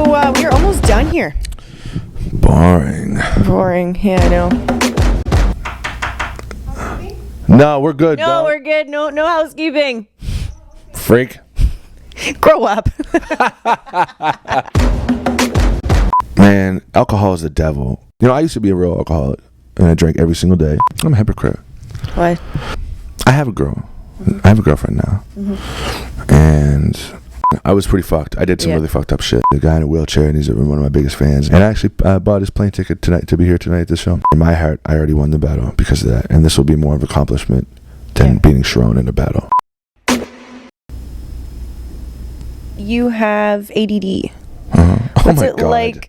So we're almost done here. Boring. Yeah, I know. No, we're good. No, dog. we're good. No housekeeping. Freak. Grow up. Man, alcohol is the devil. You know, I used to be a real alcoholic, and I drank every single day. I'm a hypocrite. Why? I have a girl. I have a girlfriend now. And I was pretty fucked. I did some really fucked up shit. The guy in a wheelchair, and he's one of my biggest fans. And I actually bought his plane ticket tonight to be here tonight at the show. In my heart, I already won the battle because of that. And this will be more of an accomplishment than beating Sharon in a battle. You have ADD. Oh What's my it God. like?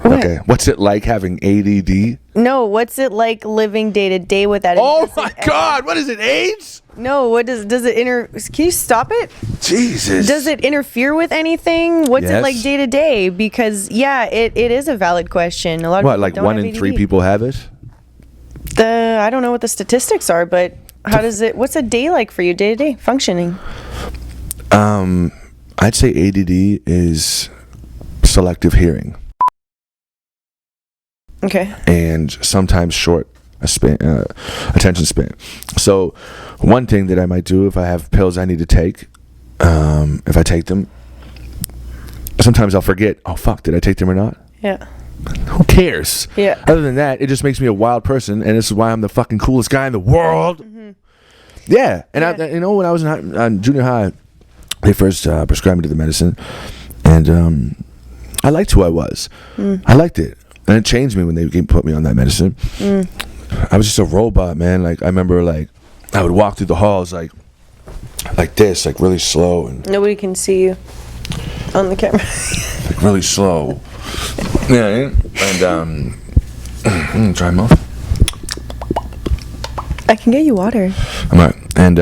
Okay, what's it like having ADD? No, what's it like living day to day with that? Oh my God, what is it, AIDS? No, what does it can you stop it? Jesus. Does it interfere with anything? What's it like Yes. day to day? Because it is a valid question. A lot of What, people like don't 1 have in 3 ADD. people have it? I don't know what the statistics are, but what's a day like for you, day to day functioning? I'd say ADD is selective hearing. Okay. And sometimes short attention span. So one thing that I might do if I have pills I need to take, if I take them, sometimes I'll forget, oh fuck, did I take them or not? Yeah. Who cares? Yeah. Other than that, it just makes me a wild person, and this is why I'm the fucking coolest guy in the world. Yeah. And I when I was in junior high, they first prescribed me to the medicine, and I liked who I was. I liked it. And it changed me when they put me on that medicine. I was just a robot, man. Like, I remember, like, I would walk through the halls, like this, like, really slow. And Nobody can see you on the camera. like, really slow. Yeah, and, dry mouth. I can get you water. I'm right. And,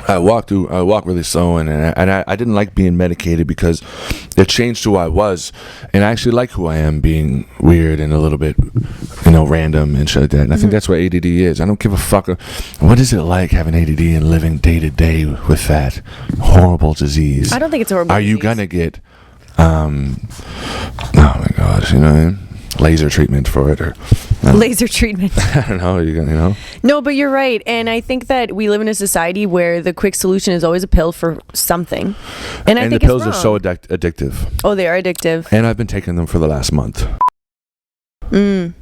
I walk really slow, and I didn't like being medicated because it changed who I was, and I actually like who I am, being weird and a little bit, random and shit like that. And I think that's what ADD is. I don't give a fuck. What is it like having ADD and living day to day with that horrible disease? I don't think it's a horrible Are you disease. gonna get, oh my gosh, you know what I mean? Laser treatment for it, or Laser treatment. I don't know. You're gonna, No, but you're right. And I think that we live in a society where the quick solution is always a pill for something. And I and think the pills it's are so wrong. addictive. Oh, they are addictive. And I've been taking them for the last month. Do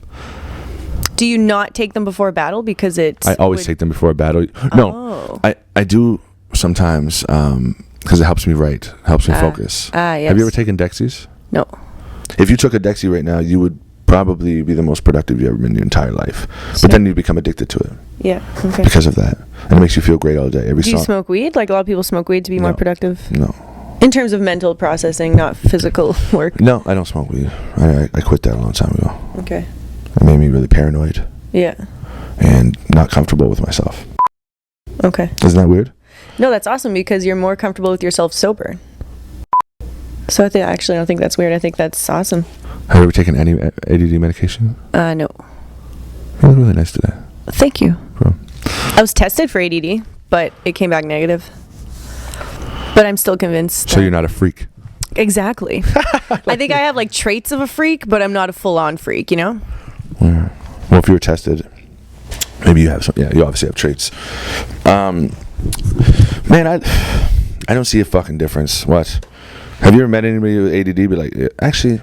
you not take them before a battle because it's... I always take them before a battle. No, I do sometimes because it helps me write, helps me focus. Yes. Have you ever taken Dexies? No. If you took a Dexie right now, you would probably be the most productive you've ever been in your entire life. But then you become addicted to it Yeah. Okay. because of that. And it makes you feel great all day. Every Do you song. smoke weed? Like a lot of people smoke weed to be more No. productive? No. In terms of mental processing, not physical work. No, I don't smoke weed. I quit that a long time ago. Okay. It made me really paranoid Yeah. and not comfortable with myself. Okay. Isn't that weird? No, that's awesome because you're more comfortable with yourself sober. So I don't think that's weird. I think that's awesome. Have you ever taken any ADD medication? No. You look really nice today. Thank you. Bro. I was tested for ADD, but it came back negative. But I'm still convinced. So you're not a freak. Exactly. I think I have like traits of a freak, but I'm not a full-on freak, you know? Yeah. Well, if you were tested, maybe you have some. Yeah, you obviously have traits. Man, I don't see a fucking difference. What? Have you ever met anybody with ADD? Be like, actually.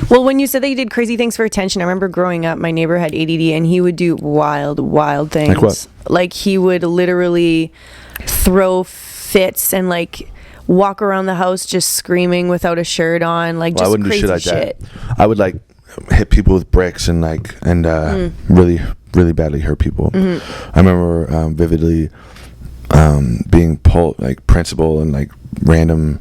Well, when you said that you did crazy things for attention, I remember growing up, my neighbor had ADD, and he would do wild things. Like what? Like he would literally throw fits and like walk around the house just screaming without a shirt on, like just I wouldn't do crazy shit like shit. that. I would like hit people with bricks and really badly hurt people. I remember vividly being pulled, like principal and like random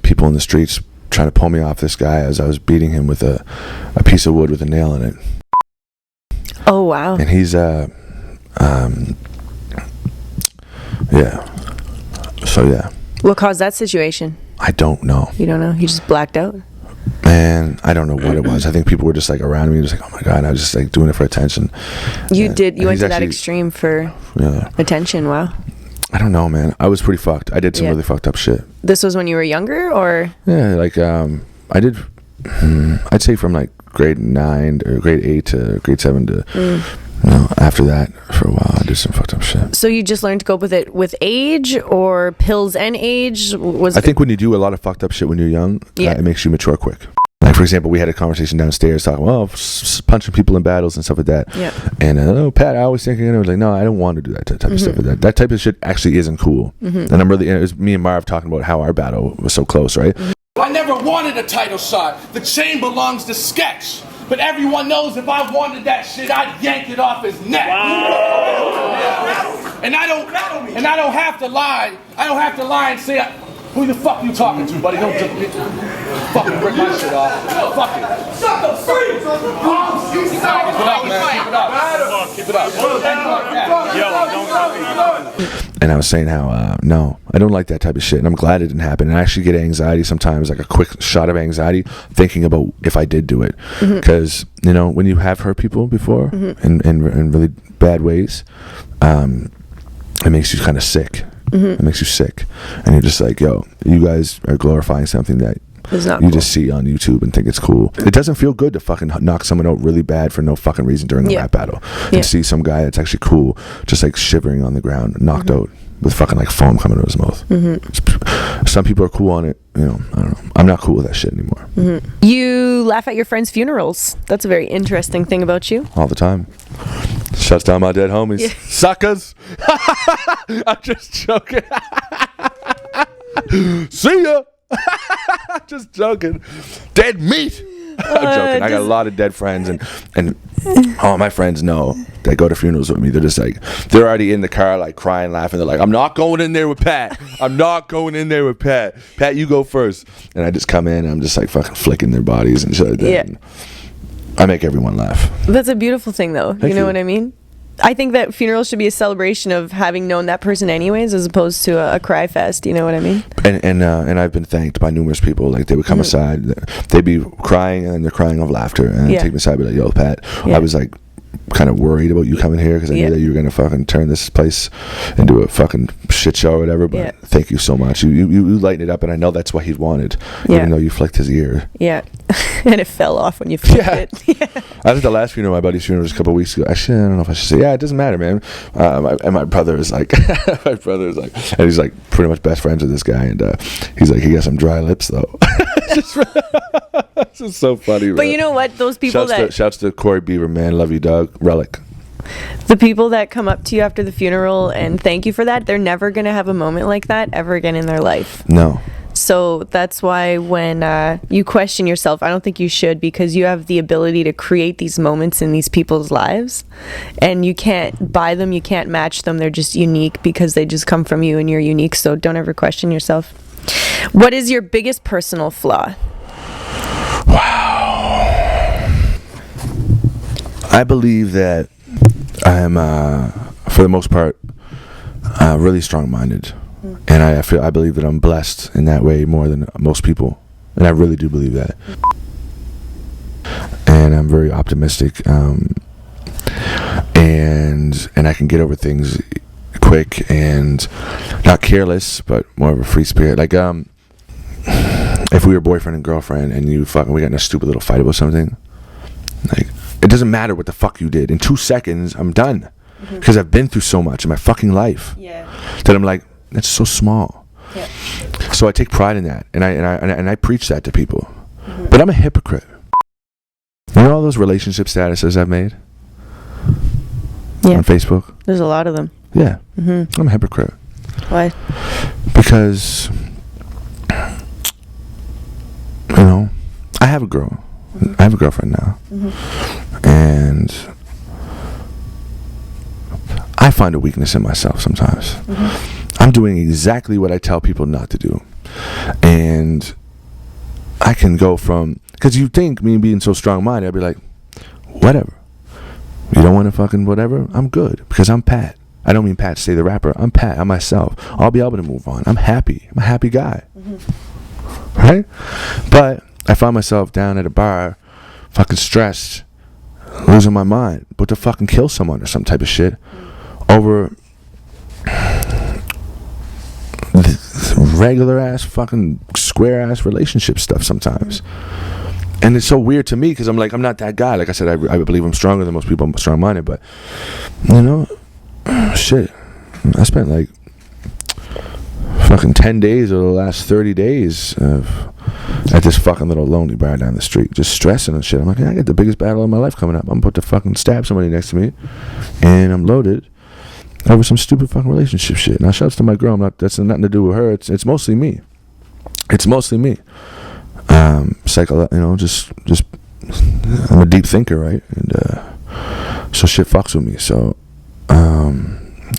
people in the streets trying to pull me off this guy as I was beating him with a piece of wood with a nail in it. Oh wow. And he's yeah. So yeah. What caused that situation? I don't know. You don't know? You just blacked out? Man, I don't know what it was. I think people were just like around me, just like, oh my God, and I was just like doing it for attention. You And went he's to that actually- extreme for Yeah. attention. Wow. I don't know, man. I was pretty fucked. I did some really fucked up shit. This was when you were younger, or? Yeah, like I did. I'd say from like grade 9 or grade 8 to grade 7 to. After that, for a while, I did some fucked up shit. So you just learned to cope with it with age, or pills and age? I think when you do a lot of fucked up shit when you're young, it makes you mature quick. Like, for example, we had a conversation downstairs talking, punching people in battles and stuff like that. Yeah. And Pat, I was thinking, and I was like, no, I don't want to do that type of stuff. That type of shit actually isn't cool. And I'm really, it was me and Marv talking about how our battle was so close, right? I never wanted a title shot. The chain belongs to Sketch. But everyone knows if I wanted that shit, I'd yank it off his neck. Wow. And I don't have to lie. I don't have to lie and say, who the fuck you talking to, buddy? Don't just fucking rip my shit off. Fuck it. Shut the freak! Keep it up, man. Keep it up. And I was saying how, no, I don't like that type of shit. And I'm glad it didn't happen. And I actually get anxiety sometimes, like a quick shot of anxiety, thinking about if I did do it. Because, you know, when you have hurt people before in really bad ways, it makes you kind of sick. It makes you sick. And you're just like, yo, you guys are glorifying something that you just see on YouTube and think it's cool. It doesn't feel good to fucking knock someone out really bad for no fucking reason during a rap battle. And see some guy that's actually cool just like shivering on the ground, knocked out with fucking like foam coming out of his mouth. Some people are cool on it, you know, I don't know. I'm not cool with that shit anymore. You laugh at your friends' funerals. That's a very interesting thing about you. All the time. Shuts down my dead homies. Yeah. Suckers. I'm just joking. See ya. Just joking. Dead meat. I'm joking. I got a lot of dead friends, and all my friends know that go to funerals with me. They're just like, they're already in the car, like crying, laughing. They're like, I'm not going in there with Pat. I'm not going in there with Pat. Pat, you go first. And I just come in, and I'm just like fucking flicking their bodies and shit like that. And I make everyone laugh. That's a beautiful thing, though. You know what I mean? I think that funerals should be a celebration of having known that person anyways, as opposed to a cry fest. You know what I mean? And I've been thanked by numerous people. Like, they would come aside, they'd be crying, and they're crying of laughter, and they'd take me aside and be like, yo, Pat, I was like kind of worried about you coming here because I knew that you were gonna fucking turn this place into a fucking shit show or whatever. But thank you so much. You lighten it up, and I know that's what he wanted. Even though you flicked his ear. Yeah, and it fell off when you flicked it. I was at the last funeral, my buddy's funeral, was a couple of weeks ago. Actually, I don't know if I should say. Yeah, it doesn't matter, man. My brother is like, and he's like pretty much best friends with this guy, and he's like, he got some dry lips though. It's just so funny, man. But you know what? Those people shouts to Corey Beaver, man. Love you, dog. Relic. The people that come up to you after the funeral and thank you for that, they're never going to have a moment like that ever again in their life. No. So that's why when you question yourself, I don't think you should, because you have the ability to create these moments in these people's lives, and you can't buy them, you can't match them. They're just unique because they just come from you and you're unique. So don't ever question yourself. What is your biggest personal flaw? Wow. I believe that I am, for the most part, really strong-minded. And I believe that I'm blessed in that way more than most people. And I really do believe that. And I'm very optimistic. And I can get over things quick and not careless, but more of a free spirit. Like, if we were boyfriend and girlfriend and we got in a stupid little fight about something, like, it doesn't matter what the fuck you did. In 2 seconds, I'm done. Because I've been through so much in my fucking life that I'm like, that's so small. So I take pride in that, and I preach that to people. But I'm a hypocrite. You know all those relationship statuses I've made on Facebook? There's a lot of them. Yeah. I'm a hypocrite. Why? Because, you know, I have a girl. I have a girlfriend now. And I find a weakness in myself sometimes. I'm doing exactly what I tell people not to do. And I can go from, because you think me being so strong-minded, I'd be like, whatever. You don't want to fucking whatever? I'm good, because I'm Pat. I don't mean Pat to say the rapper. I'm Pat. I'm myself. I'll be able to move on. I'm happy. I'm a happy guy. Right? But I find myself down at a bar, fucking stressed, losing my mind, about to fucking kill someone or some type of shit over regular ass fucking square ass relationship stuff sometimes. And it's so weird to me because I'm like, I'm not that guy. Like I said, I believe I'm stronger than most people. I'm strong-minded, but you know, shit. I spent like fucking 10 days of the last 30 days at this fucking little lonely bar down the street, just stressing and shit. I'm like, I got the biggest battle of my life coming up. I'm about to fucking stab somebody next to me, and I'm loaded over some stupid fucking relationship shit. Now, shouts to my girl. That's nothing to do with her. It's mostly me. It's mostly me. You know, just I'm a deep thinker, right? And so shit fucks with me. So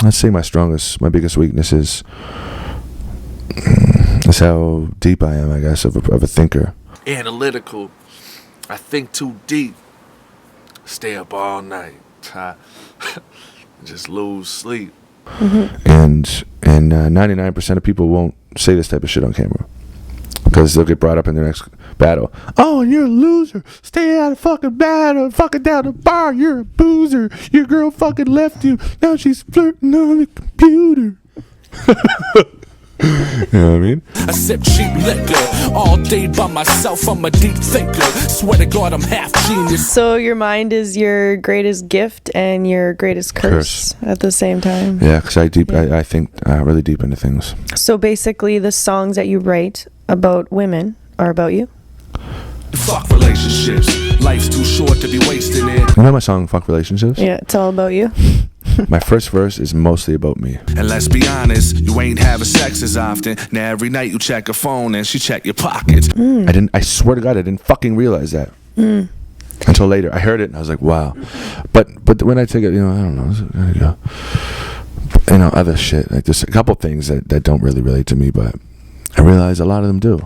let's say my biggest weakness is how deep I am, I guess, of a thinker. Analytical. I think too deep. Stay up all night. Just lose sleep. And 99% of people won't say this type of shit on camera because they'll get brought up in the next battle. Oh, and you're a loser. Stay out of fucking battle. Fucking down the bar. You're a boozer. Your girl fucking left you. Now she's flirting on the computer. You know what I mean? I sip cheap liquor all day by myself. I'm a deep thinker. Swear to God, I'm half genius. So your mind is your greatest gift and your greatest curse at the same time. Yeah, because I think really deep into things. So basically, the songs that you write about women are about you? Fuck relationships. Life's too short to be wasting it. You know my song, Fuck Relationships? Yeah, it's all about you. My first verse is mostly about me. And let's be honest, you ain't having sex as often. Now every night you check her phone and she check your pockets. I swear to God, I didn't fucking realize that. Until later. I heard it and I was like, wow. But when I take it, you know, I don't know. There you go. You know, other shit. Like there's a couple things that don't really relate to me, but I realize a lot of them do.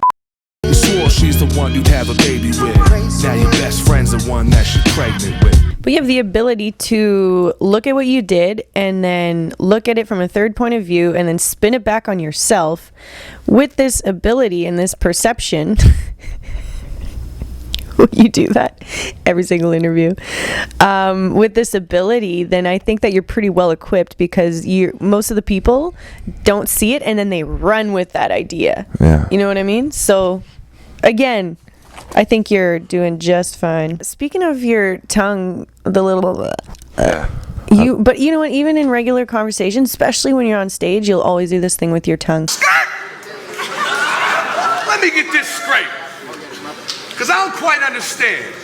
You swore she's the one you'd have a baby with. Now your best friend's the one that she's pregnant with. But you have the ability to look at what you did and then look at it from a third point of view and then spin it back on yourself. With this ability and this perception, you do that every single interview. With this ability, then I think that you're pretty well equipped because most of the people don't see it and then they run with that idea. Yeah. You know what I mean? So, again, I think you're doing just fine. Speaking of your tongue, the little... But you know what? Even in regular conversations, especially when you're on stage, you'll always do this thing with your tongue. Let me get this straight. Because I don't quite understand.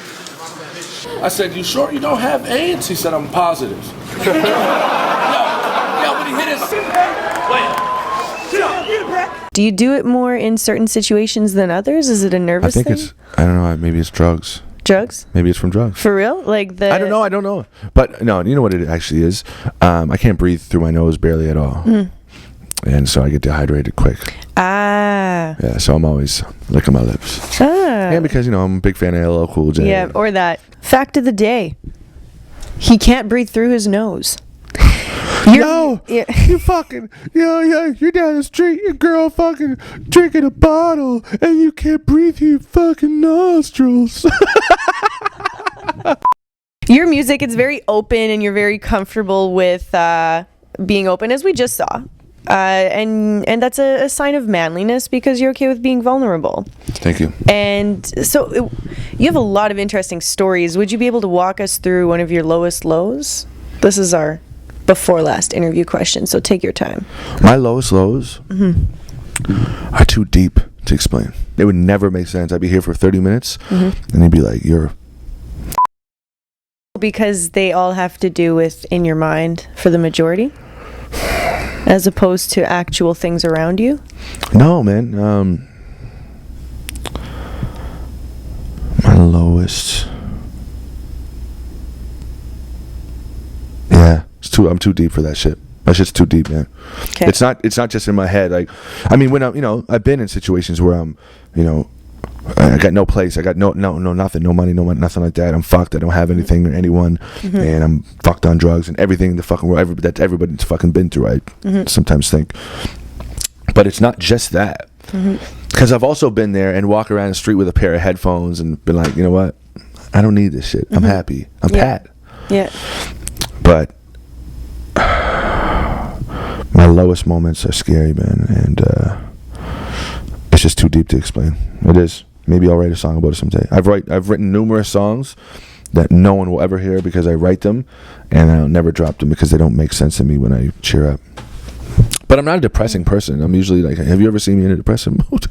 I said, you sure you don't have AIDS? He said, I'm positive. yo, but he hit us. Wait. Do you do it more in certain situations than others? Is it a nervous thing? I don't know, maybe it's drugs. Drugs? Maybe it's from drugs. For real? Like I don't know. But no, you know what it actually is? I can't breathe through my nose barely at all. And so I get dehydrated quick. Yeah, so I'm always licking my lips. And because, you know, I'm a big fan of LL Cool J. Yeah, or that. Fact of the day. He can't breathe through his nose. You fucking, you're down the street, your girl fucking drinking a bottle, and you can't breathe through your fucking nostrils. Your music, it's very open, and you're very comfortable with being open, as we just saw. And that's a sign of manliness because you're okay with being vulnerable. Thank you. And so you have a lot of interesting stories. Would you be able to walk us through one of your lowest lows? This is our before last interview question, so take your time. My lowest lows are too deep to explain. They would never make sense. I'd be here for 30 minutes and they'd be like, you're... Because they all have to do with in your mind for the majority? As opposed to actual things around you? No, man. My lowest... Yeah, I'm too deep for that shit. That shit's too deep, man. Okay. It's not just in my head. Like, I mean, when I've been in situations where I'm, I got no place. I got no nothing, no money, nothing like that. I'm fucked. I don't have anything or anyone, and I'm fucked on drugs and everything in the fucking world. That everybody's fucking been through. I sometimes think, but it's not just that. Because I've also been there and walk around the street with a pair of headphones and been like, you know what? I don't need this shit. I'm happy. I'm Pat. Yeah. But my lowest moments are scary, man, and It's just too deep to explain. It is. Maybe I'll write a song about it someday. I've written numerous songs that no one will ever hear because I write them, and I'll never drop them because they don't make sense to me when I cheer up. But I'm not a depressing person. I'm usually like, have you ever seen me in a depressive mood?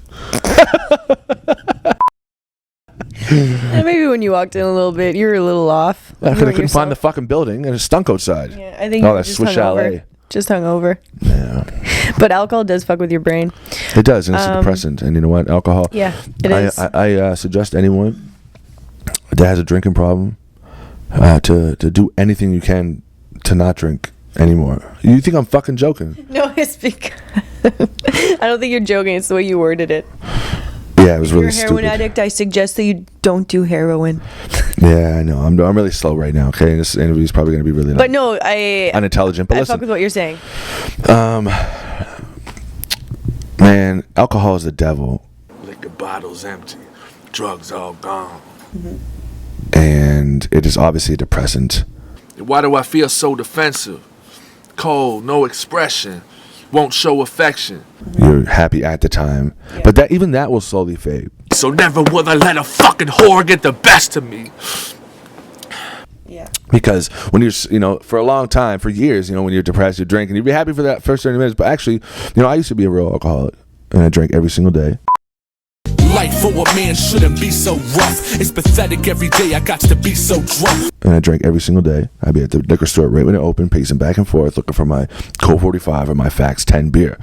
And maybe when you walked in a little bit, you were a little off. I couldn't find the fucking building, and it stunk outside. Yeah, I think that's Swiss Chalet. Just hung over. Yeah. But alcohol does fuck with your brain. It does, and it's a depressant. And you know what? Alcohol. Yeah, it is. I suggest anyone that has a drinking problem to do anything you can to not drink anymore. You think I'm fucking joking? No, it's because I don't think you're joking. It's the way you worded it. Yeah, it was really If you're a heroin addict, I suggest that you don't do heroin. Yeah, I know. I'm really slow right now. Okay, and this interview is probably going to be really but no, unintelligent. But I listen, fuck with what you're saying. Man, alcohol is the devil. Liquor bottles empty, drugs all gone. And it is obviously a depressant. Why do I feel so defensive? Cold, no expression, won't show affection. You're happy at the time, but even that will slowly fade. So never will I let a fucking whore get the best of me. Yeah. Because when you're, for a long time, for years, when you're depressed, you drink, and you'd be happy for that first 30 minutes. But actually, I used to be a real alcoholic, and I drank every single day. Life for a man shouldn't be so rough. It's pathetic every day I got to be so drunk. And I drank every single day. I'd be at the liquor store right when it opened, pacing back and forth, looking for my Colt 45 or my Fax 10 beer.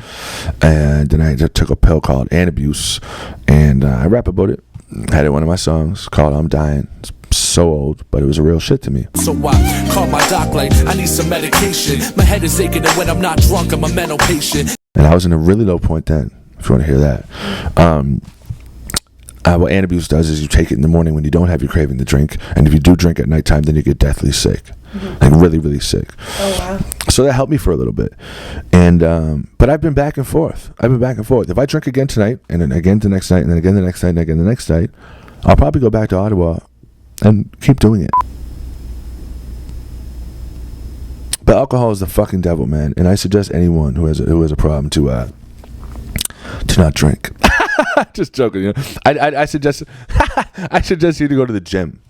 And then I just took a pill called Antabuse, and I rap about it. Had it in one of my songs called I'm Dying. It's so old, but it was a real shit to me. So I call my doc like I need some medication. My head is aching, and when I'm not drunk, I'm a mental patient. And I was in a really low point then, if you want to hear that. What Antabuse does is you take it in the morning when you don't have your craving to drink, and if you do drink at nighttime, then you get deathly sick, like really, really sick. Oh wow! So that helped me for a little bit, and but I've been back and forth. If I drink again tonight, and then again the next night, and then again the next night, and again the next night, I'll probably go back to Ottawa and keep doing it. But alcohol is the fucking devil, man, and I suggest anyone who has a problem to not drink. Just joking. I suggest I suggest you to go to the gym,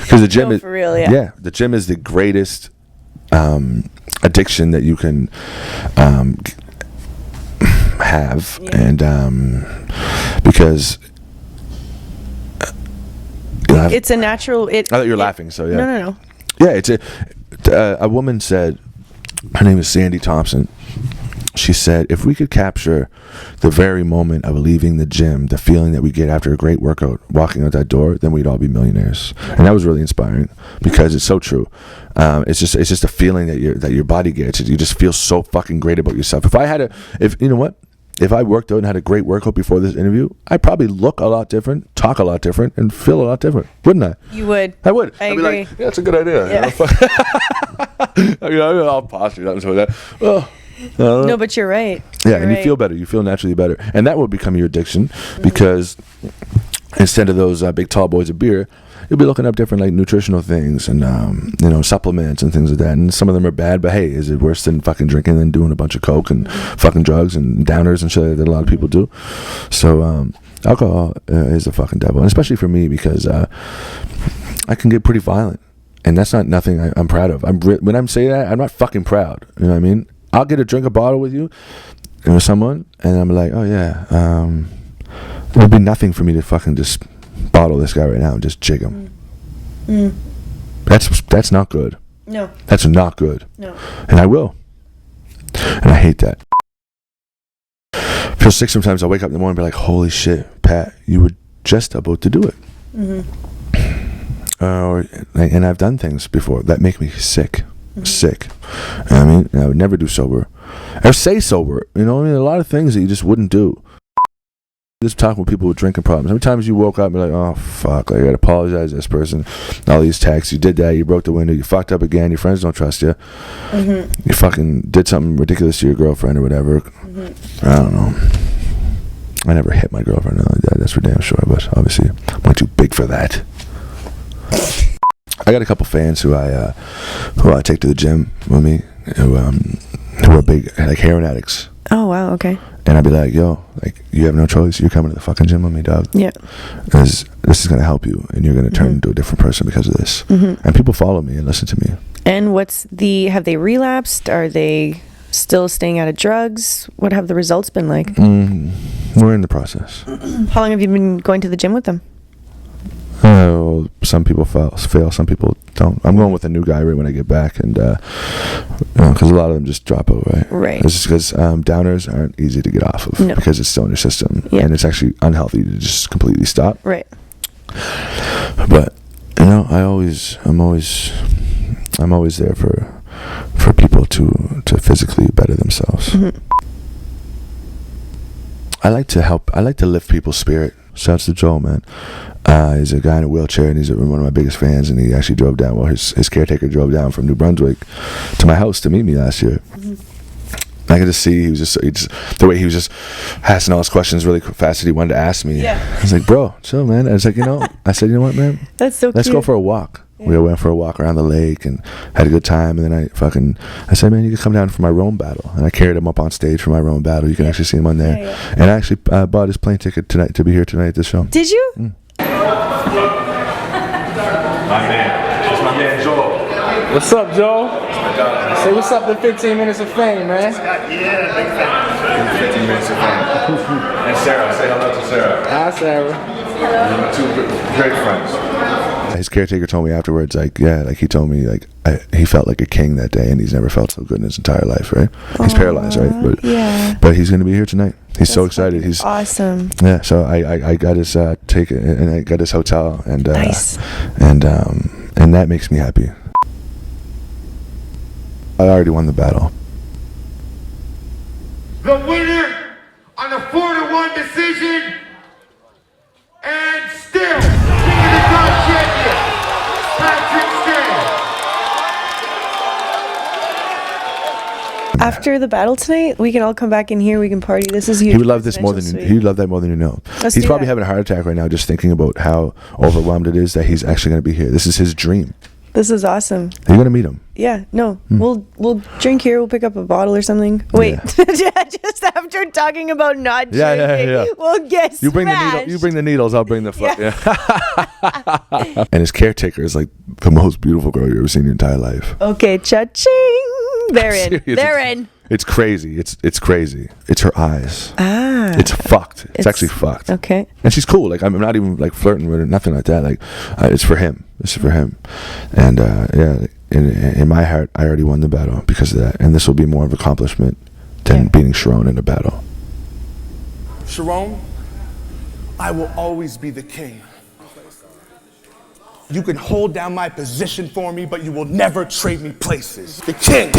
because the gym is for real. Yeah. The gym is the greatest addiction that you can have, and because it's a natural. I thought you were laughing, so yeah. No. Yeah, it's a woman said, her name is Sandy Thompson. She said, if we could capture the very moment of leaving the gym, the feeling that we get after a great workout, walking out that door, then we'd all be millionaires. And that was really inspiring, because it's so true. It's just a feeling that your body gets. You just feel so fucking great about yourself. If I worked out and had a great workout before this interview, I'd probably look a lot different, talk a lot different, and feel a lot different, wouldn't I? You would. I would. I I'd agree. be like, yeah, that's a good idea. Yeah. I'll posture that and stuff like that. Oh. No, but you're right. Yeah, and you feel better. You feel naturally better, and that will become your addiction, because instead of those big tall boys of beer, you'll be looking up different like nutritional things and supplements and things like that. And some of them are bad, but hey, is it worse than fucking drinking and doing a bunch of coke and fucking drugs and downers and shit that a lot of people do? So alcohol is a fucking devil, and especially for me, because I can get pretty violent, and that's not nothing I'm proud of. When I'm saying that, I'm not fucking proud. You know what I mean? I'll get a drink a bottle with you and with someone, and I'm like, oh yeah, it would be nothing for me to fucking just bottle this guy right now and just jig him. That's not good. No. That's not good. No. And I will. And I hate that. I feel sick sometimes. I'll wake up in the morning and be like, holy shit, Pat, you were just about to do it. And I've done things before that make me sick. Sick. I mean, I would never do sober, or say sober. A lot of things that you just wouldn't do. Just talking with people with drinking problems. How many times you woke up and be like, oh fuck, I gotta apologize to this person. All these texts, you did that, you broke the window, you fucked up again, your friends don't trust you. You fucking did something ridiculous to your girlfriend or whatever. I don't know. I never hit my girlfriend like that, that's for damn sure, but obviously I'm way too big for that. I got a couple fans who I take to the gym with me, who are big, like heroin addicts. Oh wow, okay. And I'd be like, yo, like, you have no choice. You're coming to the fucking gym with me, dog. Yeah. Because this is going to help you, and you're going to turn into a different person because of this. And people follow me and listen to me. And have they relapsed? Are they still staying out of drugs? What have the results been like? We're in the process. How long have you been going to the gym with them? Well, some people fail, some people don't. I'm going with a new guy right when I get back, and because a lot of them just drop out, right? Right. It's just because downers aren't easy to get off of because it's still in your system, and it's actually unhealthy to just completely stop. Right. But I'm always there for people to physically better themselves. I like to help. I like to lift people's spirit. Shouts to Joel, man. He's a guy in a wheelchair, and he's one of my biggest fans. And he actually drove down. Well, his caretaker drove down from New Brunswick to my house to meet me last year. I could just see he just the way he was just asking all his questions really fast that he wanted to ask me. Yeah. I was like, bro, chill, man. I was like, I said, you know what, man? That's so Let's cute. go for a walk. Yeah. We went for a walk around the lake and had a good time. And then I said, man, you can come down for my Rome battle. And I carried him up on stage for my Rome battle. You can actually see him on there. Yeah. And I actually bought his plane ticket tonight to be here tonight at this show. Did you? My man. It's my man, Joel. What's up, Joel? Say what's up to 15 Minutes of Fame, man. Yeah, big fan. 15 Minutes of Fame. And Sarah. Say hello to Sarah. Hi, Sarah. You're my two great friends. His caretaker told me afterwards, he told me, he felt like a king that day, and he's never felt so good in his entire life, right? He's paralyzed, right? But he's going to be here tonight. He's so excited. He's awesome. Yeah, so I got his ticket, and I got his hotel, and nice. And that makes me happy. I already won the battle. The winner on a 4-1 decision, and still King of the God champion, Patrick Stan. After the battle tonight, we can all come back in here. We can party. This is huge. He would love this more than he would love that more than you know. He's probably having a heart attack right now just thinking about how overwhelmed it is that he's actually going to be here. This is his dream. This is awesome. You're going to meet him. Yeah, no. We'll drink here. We'll pick up a bottle or something. Wait, just after talking about not drinking, we'll get you smashed. You bring the needles, I'll bring the fuck. Yeah. And his caretaker is like the most beautiful girl you've ever seen in your entire life. Okay, cha-ching. They're in. They're in. It's crazy. It's crazy. It's her eyes. It's fucked. It's actually fucked. Okay. And she's cool. Like, I'm not even like flirting with her, nothing like that. Like, it's for him. This is for him. And in my heart, I already won the battle because of that. And this will be more of an accomplishment than beating Sharon in a battle. Sharon, I will always be the king. You can hold down my position for me, but you will never trade me places. The king.